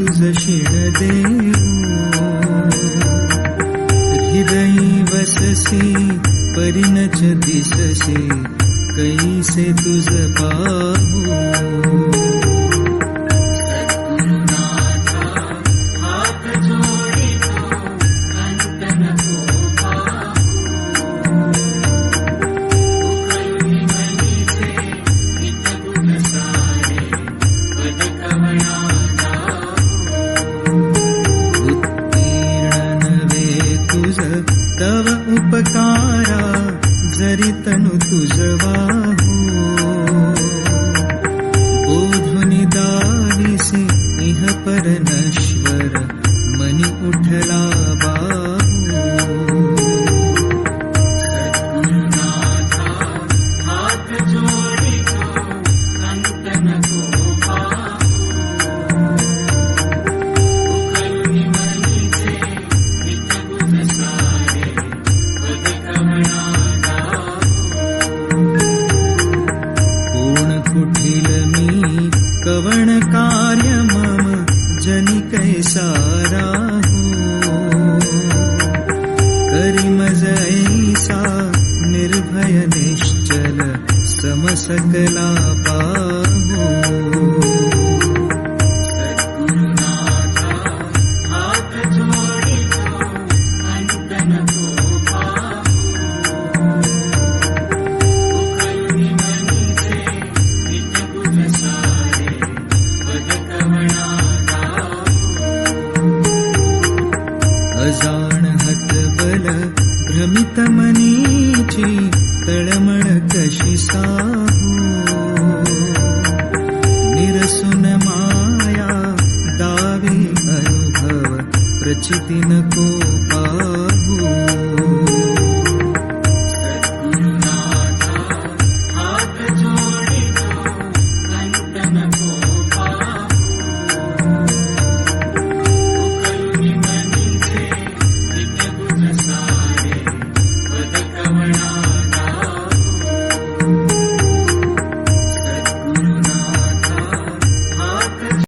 तुझ शिण देऊ, हृदयी वससी परिणच दिससे, कैसे तुझ पाहू। तव उपकारा जरी तनु तुझ वाहू, बोधुनि दाविसे इह पर नश्वर, मनी उठला बाहू। सद्गुरुनाथा हात जोडितो, अंत नको पाहू। उखळुनि मनीचे नित्य तुझ सारे, कोण कुठील मी कवण कार्य मम, जनी कैसा राहू। करी मज ऐसा निर्भय निश्चल, समसकला पाहू। सद्गुरुनाथा हात जोडितो, अंत नको अजाण हतबल भ्रमित मनीची, तळमळ कशी साहू। निरसुन माया दावी अनुभव, प्रचिती नको पाहू।